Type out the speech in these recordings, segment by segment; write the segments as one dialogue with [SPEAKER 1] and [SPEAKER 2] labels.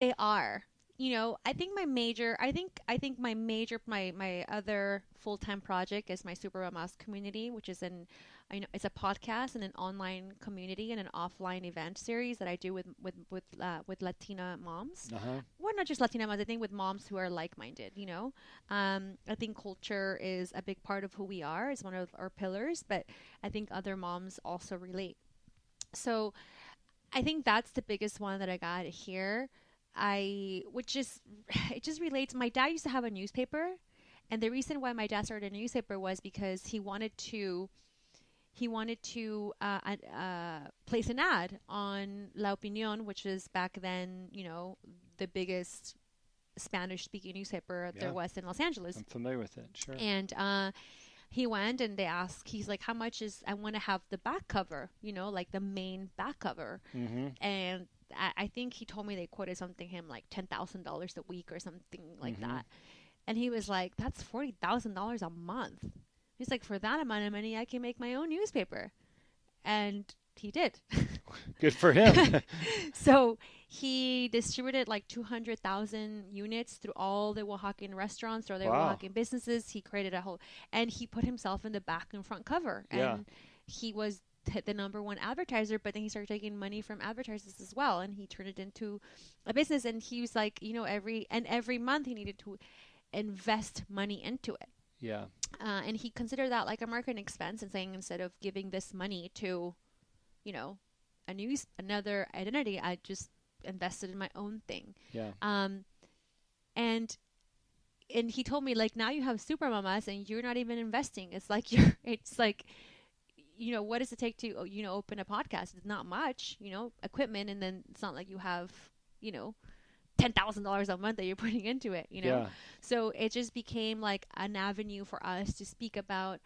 [SPEAKER 1] They are. My other full-time project is my Super Mamas community, which is it's a podcast and an online community and an offline event series that I do with Latina moms.
[SPEAKER 2] Uh-huh.
[SPEAKER 1] Well, not just Latina moms, I think with moms who are like-minded. I think culture is a big part of who we are. It's one of our pillars, but I think other moms also relate. So I think that's the biggest one that I got here. Which is, it just relates. My dad used to have a newspaper, and the reason why my dad started a newspaper was because he wanted to place an ad on La Opinión, which was back then, the biggest Spanish speaking newspaper there
[SPEAKER 2] Yeah,
[SPEAKER 1] was in Los Angeles.
[SPEAKER 2] I'm familiar with it. Sure.
[SPEAKER 1] And he went and they asked, he's like, how much is, I want to have the back cover, like the main back cover.
[SPEAKER 2] Mm-hmm.
[SPEAKER 1] And I think he told me they quoted something him like $10,000 a week or something like
[SPEAKER 2] Mm-hmm.
[SPEAKER 1] that. And he was like, that's $40,000 a month. He's like, for that amount of money, I can make my own newspaper. And he did.
[SPEAKER 2] Good for him.
[SPEAKER 1] So he distributed like 200,000 units through all the Oaxacan restaurants or the
[SPEAKER 2] Wow.
[SPEAKER 1] Oaxacan businesses. He created and he put himself in the back and front cover.
[SPEAKER 2] Yeah.
[SPEAKER 1] And he was the number one advertiser, but then he started taking money from advertisers as well. And he turned it into a business. And he was like, every month he needed to invest money into it.
[SPEAKER 2] Yeah.
[SPEAKER 1] And he considered that like a marketing expense and saying instead of giving this money to, you know, another identity, I just invested in my own thing.
[SPEAKER 2] Yeah.
[SPEAKER 1] And he told me like now you have super mamas and you're not even investing. It's like what does it take to open a podcast? It's not much, equipment, and then it's not like you have you know $10,000 a month that you're putting into it.
[SPEAKER 2] Yeah.
[SPEAKER 1] So it just became like an avenue for us to speak about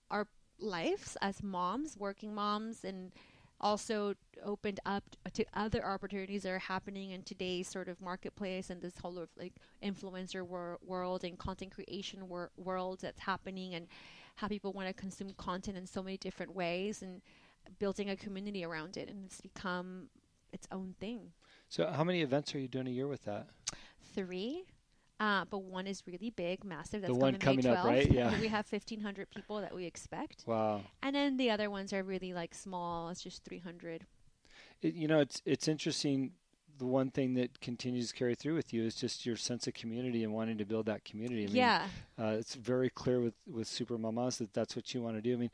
[SPEAKER 1] our lives as moms, working moms, and also opened up to other opportunities that are happening in today's sort of marketplace and this whole of like influencer world and content creation world that's happening, and how people want to consume content in so many different ways, and building a community around it, and it's become its own thing.
[SPEAKER 2] So how many events are you doing a year with that?
[SPEAKER 1] Three. But one is really big, massive.
[SPEAKER 2] The
[SPEAKER 1] That's
[SPEAKER 2] one
[SPEAKER 1] coming May
[SPEAKER 2] coming up,
[SPEAKER 1] 12th.
[SPEAKER 2] right? Yeah.
[SPEAKER 1] We have 1,500 people that we expect.
[SPEAKER 2] Wow.
[SPEAKER 1] And then the other ones are really like small. It's just 300.
[SPEAKER 2] It's interesting. The one thing that continues to carry through with you is just your sense of community and wanting to build that community. I mean,
[SPEAKER 1] Yeah.
[SPEAKER 2] it's very clear with Super Mamas that that's what you want to do. I mean,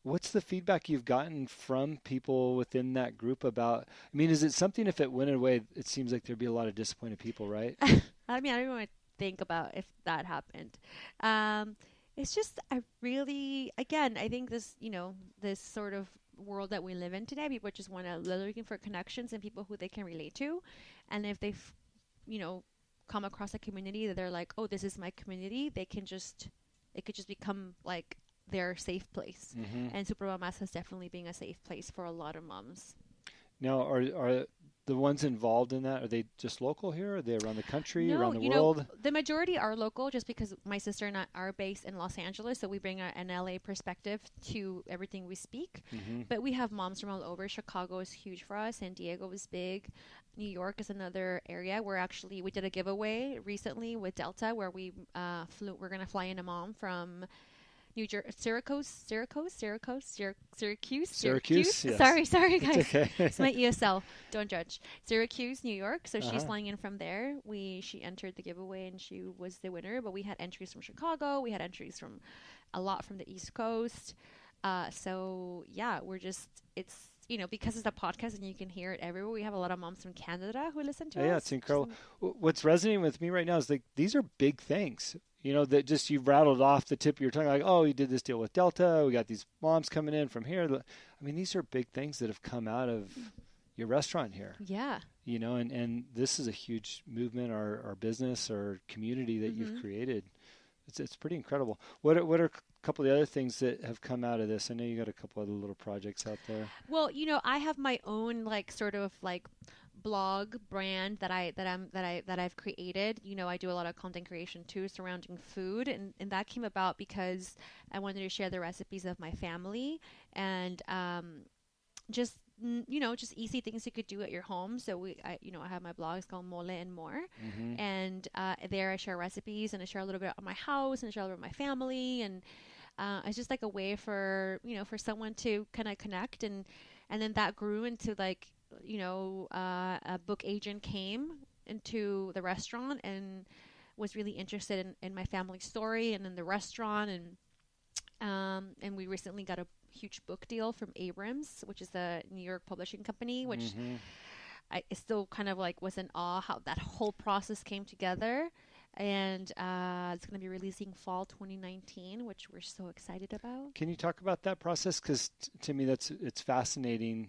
[SPEAKER 2] what's the feedback you've gotten from people within that group about? I mean, is it something if it went away, it seems like there'd be a lot of disappointed people, right?
[SPEAKER 1] I mean, I don't even want to think about if that happened. Um, it's just, again, I think this sort of world that we live in today, people just they're looking for connections and people who they can relate to. And if they've, you know, come across a community that they're like, oh, this is my community, it could just become like their safe place.
[SPEAKER 2] Hmm.
[SPEAKER 1] And Super Mamas has definitely been a safe place for a lot of moms.
[SPEAKER 2] Now, are the ones involved in that, are they just local here? Are they around the country,
[SPEAKER 1] No,
[SPEAKER 2] around the world?
[SPEAKER 1] the majority are local just because my sister and I are based in Los Angeles, so we bring an LA perspective to everything we speak.
[SPEAKER 2] Hmm.
[SPEAKER 1] But we have moms from all over. Chicago is huge for us. San Diego is big. New York is another area where we did a giveaway recently with Delta where we're going to fly in a mom from New Jersey,
[SPEAKER 2] Syracuse, yes.
[SPEAKER 1] Sorry,
[SPEAKER 2] It's
[SPEAKER 1] guys.
[SPEAKER 2] okay.
[SPEAKER 1] It's my ESL. Don't judge. Syracuse, New York. So she's
[SPEAKER 2] Uh-huh.
[SPEAKER 1] flying in from there. She entered the giveaway and she was the winner. But we had entries from Chicago. We had entries from a lot from the East Coast. So yeah, because it's a podcast and you can hear it everywhere. We have a lot of moms from Canada who listen to
[SPEAKER 2] Yeah,
[SPEAKER 1] us.
[SPEAKER 2] it's incredible. What's resonating with me right now is like these are big things. That just you've rattled off the tip of your tongue, like, oh, you did this deal with Delta. We got these moms coming in from here. I mean, these are big things that have come out of your restaurant here.
[SPEAKER 1] Yeah.
[SPEAKER 2] And this is a huge movement, our business, our community that you've created. It's pretty incredible. What are a couple of the other things that have come out of this? I know you got a couple other little projects out there.
[SPEAKER 1] Well, I have my own like sort of like blog brand that I've created. I do a lot of content creation too surrounding food, and that came about because I wanted to share the recipes of my family, and just just easy things you could do at your home. So I have my blog. It's called Mole and More.
[SPEAKER 2] Mm-hmm.
[SPEAKER 1] And there I share recipes, and I share a little bit of my house, and I share a little bit of my family. And it's just like a way for someone to kind of connect. And then that grew into like, a book agent came into the restaurant and was really interested in my family story and in the restaurant. And we recently got a huge book deal from Abrams, which is a New York publishing company, which
[SPEAKER 2] Mm-hmm.
[SPEAKER 1] I still kind of like was in awe how that whole process came together. And it's going to be releasing fall 2019, which we're so excited about.
[SPEAKER 2] Can you talk about that process? Because to me, it's fascinating,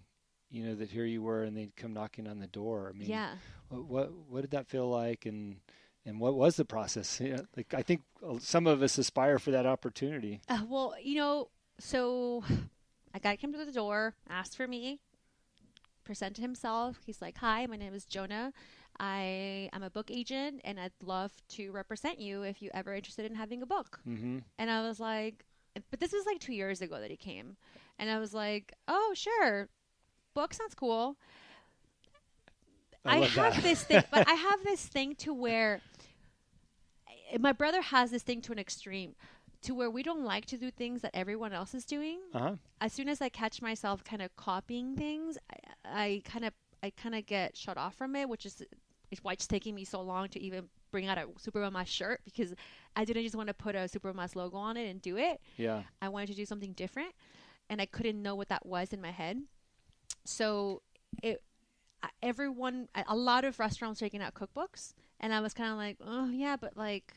[SPEAKER 2] that here you were and they'd come knocking on the door. I mean,
[SPEAKER 1] Yeah.
[SPEAKER 2] What did that feel like? And what was the process? Like, I think some of us aspire for that opportunity.
[SPEAKER 1] Well, so a guy came to the door, asked for me, presented himself. He's like, "Hi, my name is Jonah. I am a book agent, and I'd love to represent you if you ever interested in having a book."
[SPEAKER 2] Mm-hmm.
[SPEAKER 1] And I was like, but this was like 2 years ago that he came. And I was like, "Oh, sure. Book sounds cool."
[SPEAKER 2] I love
[SPEAKER 1] have
[SPEAKER 2] that.
[SPEAKER 1] this thing, but I have this thing to where my brother has this thing to an extreme, to where we don't like to do things that everyone else is doing.
[SPEAKER 2] Uh-huh.
[SPEAKER 1] As soon as I catch myself kind of copying things, I kind of get shut off from it, which is why it's taking me so long to even bring out a Supermama shirt, because I didn't just want to put a Supermama's logo on it and do it.
[SPEAKER 2] Yeah.
[SPEAKER 1] I wanted to do something different, and I couldn't know what that was in my head. So a lot of restaurants taking out cookbooks, and I was kind of like, oh yeah, but like,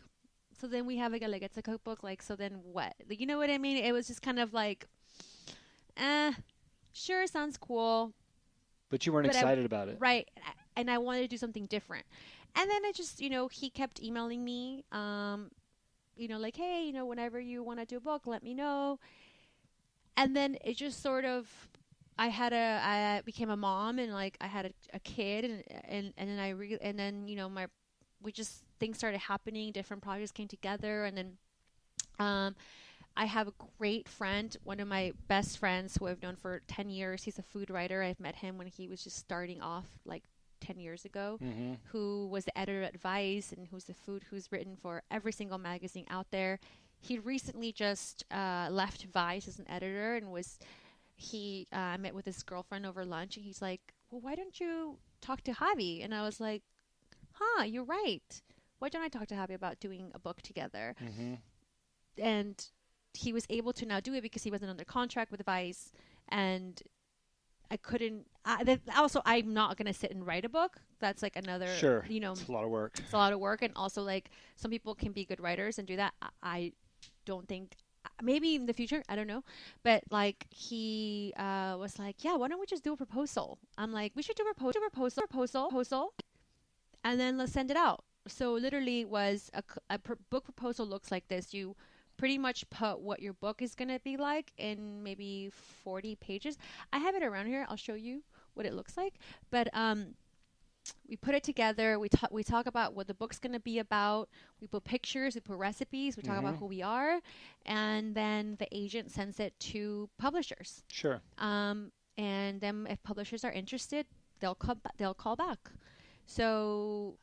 [SPEAKER 1] so then we have like it's a cookbook, like, so then what? Like, you know what I mean? It was just kind of like, sure, sounds cool,
[SPEAKER 2] But you weren't excited about it.
[SPEAKER 1] right? And I wanted to do something different. And then I just, he kept emailing me, like, hey, whenever you want to do a book, let me know. And then it just sort of, I became a mom, and like I had a kid, and then things started happening, different projects came together, and then I have a great friend, one of my best friends who I've known for 10 years. He's a food writer. I've met him when he was just starting off like 10 years ago,
[SPEAKER 2] Mm-hmm.
[SPEAKER 1] who was the editor at Vice, and who's written for every single magazine out there. He recently just left Vice as an editor, and I met with his girlfriend over lunch, and he's like, well, why don't you talk to Javi? And I was like, you're right. Why don't I talk to Javi about doing a book together?
[SPEAKER 2] Mm-hmm.
[SPEAKER 1] And he was able to now do it because he wasn't under contract with Vice, and I couldn't. Also, I'm not going to sit and write a book. That's like another,
[SPEAKER 2] Sure. It's a lot of work.
[SPEAKER 1] It's a lot of work, and also like some people can be good writers and do that. I don't think. Maybe in the future, I don't know. But like he was like, yeah, why don't we just do a proposal? I'm like, we should do a proposal, and then let's send it out. So literally was a book proposal looks like this. You pretty much put what your book is going to be like in maybe 40 pages. I have it around here. I'll show you what it looks like. But we put it together. We talk about what the book's going to be about. We put pictures, we put recipes, we talk about who we are, and then the agent sends it to publishers.
[SPEAKER 2] Sure.
[SPEAKER 1] And then if publishers are interested, they'll call back. So,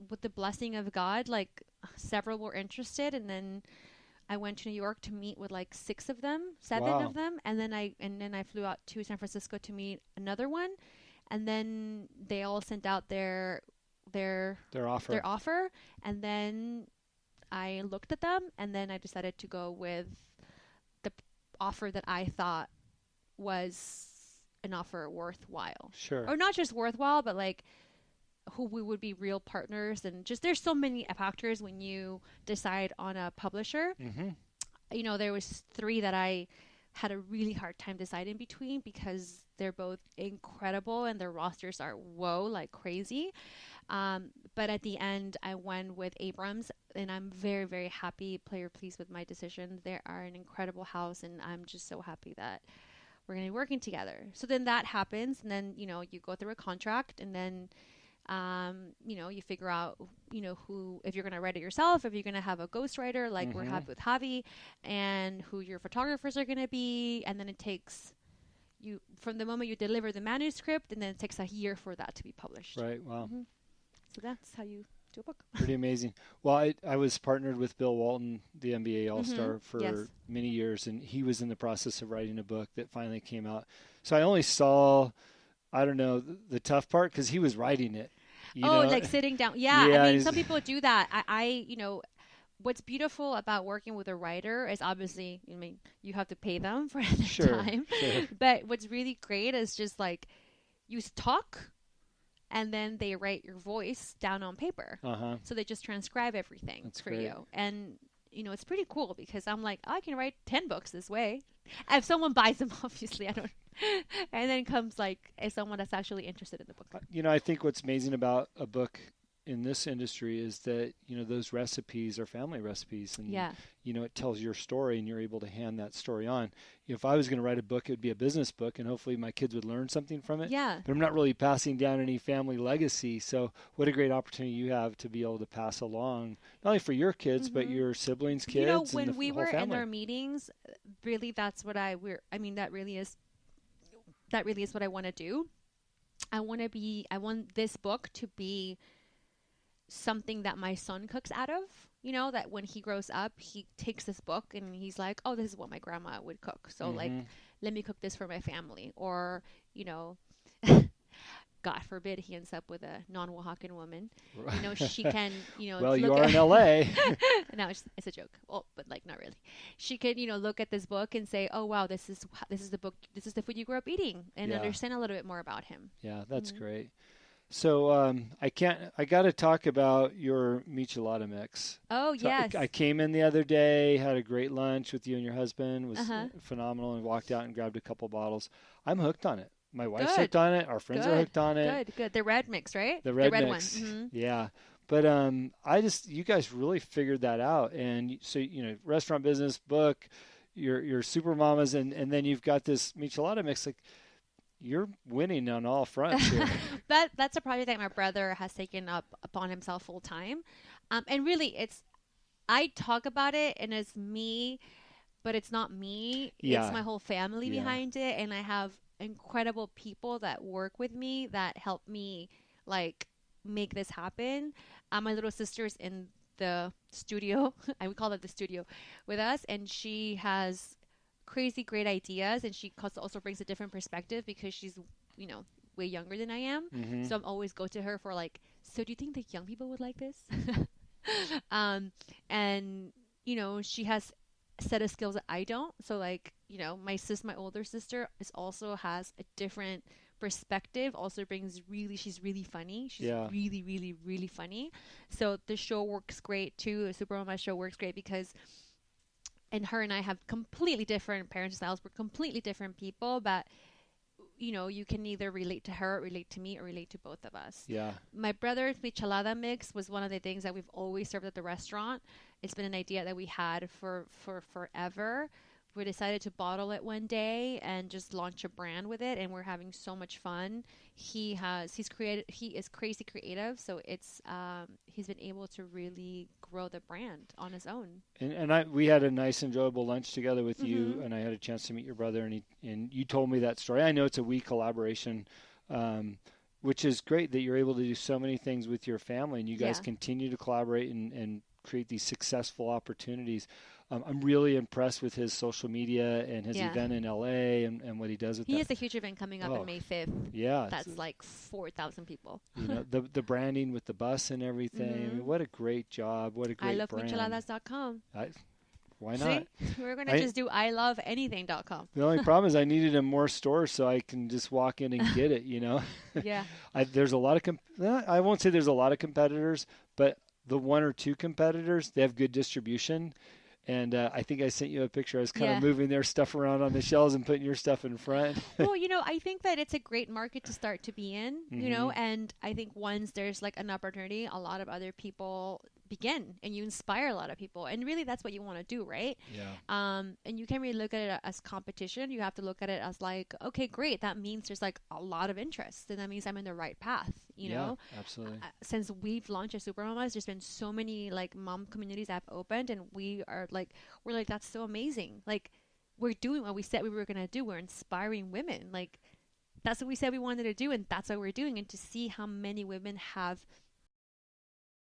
[SPEAKER 1] with the blessing of God, like several were interested, and then I went to New York to meet with like 7
[SPEAKER 2] Wow.
[SPEAKER 1] of them, and then I flew out to San Francisco to meet another one. And then they all sent out their offer, and then I looked at them, and then I decided to go with the offer that I thought was an offer worthwhile.
[SPEAKER 2] Sure.
[SPEAKER 1] Or not just worthwhile, but like who we would be real partners, and just there's so many factors when you decide on a publisher.
[SPEAKER 2] Mm-hmm.
[SPEAKER 1] There was 3 that I had a really hard time deciding between, because they're both incredible and their rosters are like crazy. But at the end, I went with Abrams, and I'm very, very happy, pleased with my decision. They are an incredible house, and I'm just so happy that we're going to be working together. So then that happens, and then, you go through a contract, and then, you figure out, who, if you're going to write it yourself, if you're going to have a ghostwriter, like we're having with Javi, and who your photographers are going to be. And then it takes, from the moment you deliver the manuscript, and then it takes a year for that to be published.
[SPEAKER 2] Right. Wow.
[SPEAKER 1] So that's how you do a book.
[SPEAKER 2] Pretty amazing. Well, I was partnered with Bill Walton, the NBA All-Star, for many years, and he was in the process of writing a book that finally came out. So I only saw, I don't know, the tough part because he was writing it. You know?
[SPEAKER 1] Like sitting down. Yeah, I mean, some people do that. I what's beautiful about working with a writer is obviously, I mean, you have to pay them for their time. Sure. But what's really great is just like you talk, and then they write your voice down on paper. So they just transcribe everything That's for great. You. And, it's pretty cool because I'm like, I can write 10 books this way. If someone buys them, obviously, I don't. And then comes like someone that's actually interested in the book.
[SPEAKER 2] I think what's amazing about a book in this industry is that, those recipes are family recipes, and, it tells your story, and you're able to hand that story on. If I was going to write a book, it would be a business book, and hopefully my kids would learn something from it.
[SPEAKER 1] Yeah.
[SPEAKER 2] But I'm not really passing down any family legacy. So what a great opportunity you have to be able to pass along, not only for your kids, but your siblings, kids,
[SPEAKER 1] when
[SPEAKER 2] and
[SPEAKER 1] we were
[SPEAKER 2] family.
[SPEAKER 1] in our meetings, really that's what that really is what I want to do. I want this book to be something that my son cooks out of, that when he grows up, he takes this book and he's like, oh, this is what my grandma would cook. So like, let me cook this for my family. Or, God forbid he ends up with a non-Oaxacan woman. She can,
[SPEAKER 2] well, you are in LA.
[SPEAKER 1] No, it's a joke. Well, but like not really. She could, look at this book and say, oh, wow, this is the book. This is the food you grew up eating, and understand a little bit more about him.
[SPEAKER 2] Yeah, that's great. So I got to talk about your michelada mix.
[SPEAKER 1] Oh,
[SPEAKER 2] so
[SPEAKER 1] yes.
[SPEAKER 2] I came in the other day, had a great lunch with you and your husband. It was phenomenal, and walked out and grabbed a couple bottles. I'm hooked on it. My wife's hooked on it. Our friends are hooked on it.
[SPEAKER 1] Good. The red mix, right?
[SPEAKER 2] The red
[SPEAKER 1] one.
[SPEAKER 2] mix. Yeah. But you guys really figured that out. And so, restaurant business, book, your super mamas, and then you've got this michelada mix. Like, you're winning on all fronts here.
[SPEAKER 1] That's a project that my brother has taken upon himself full time. And really, I talk about it and it's me, but it's not me. Yeah. It's my whole family behind it. And I have incredible people that work with me that help me like make this happen. My little sister's in the studio. I would call it the studio with us. And she has crazy great ideas, and she also brings a different perspective because she's way younger than I am. So I'm always go to her for like, so do you think the young people would like this? And she has a set of skills that I don't. So like my older sister also has a different perspective. Also she's really funny. She's really, really, really funny. So the show works great too. The Super Mama show works great because. And her and I have completely different parenting styles. We're completely different people, but, you can either relate to her, relate to me, or relate to both of us.
[SPEAKER 2] Yeah.
[SPEAKER 1] My brother's michelada mix was one of the things that we've always served at the restaurant. It's been an idea that we had for forever. We decided to bottle it one day and just launch a brand with it, and we're having so much fun. He is crazy creative, so it's he's been able to really grow the brand on his own.
[SPEAKER 2] And we had a nice, enjoyable lunch together with you, and I had a chance to meet your brother, and you told me that story. I know it's a we collaboration, which is great that you're able to do so many things with your family, and you guys continue to collaborate and create these successful opportunities. I'm really impressed with his social media and his event in LA and what he does with that.
[SPEAKER 1] He has a huge event coming up on May 5th.
[SPEAKER 2] Yeah.
[SPEAKER 1] That's like 4,000 people.
[SPEAKER 2] The branding with the bus and everything. I mean, what a great job. What a great brand.
[SPEAKER 1] ilovemicheladas.com.
[SPEAKER 2] Why not?
[SPEAKER 1] See? We're going to just do iloveanything.com.
[SPEAKER 2] The only problem is I needed more stores so I can just walk in and get it,
[SPEAKER 1] Yeah.
[SPEAKER 2] There's a lot of, I won't say there's a lot of competitors, but the one or two competitors, they have good distribution. And I think I sent you a picture. I was kind of moving their stuff around on the shelves and putting your stuff in front.
[SPEAKER 1] Well, I think that it's a great market to start to be in, and I think once there's like an opportunity, a lot of other people begin and you inspire a lot of people. And really that's what you want to do, right?
[SPEAKER 2] Yeah.
[SPEAKER 1] And you can't really look at it as competition. You have to look at it as like, okay, great. That means there's like a lot of interest. And that means I'm in the right path, you know?
[SPEAKER 2] Absolutely.
[SPEAKER 1] Since we've launched as Super Mamas, there's been so many like mom communities that have opened, and we're like, that's so amazing. Like, we're doing what we said we were going to do. We're inspiring women. Like, that's what we said we wanted to do, and that's what we're doing. And to see how many women have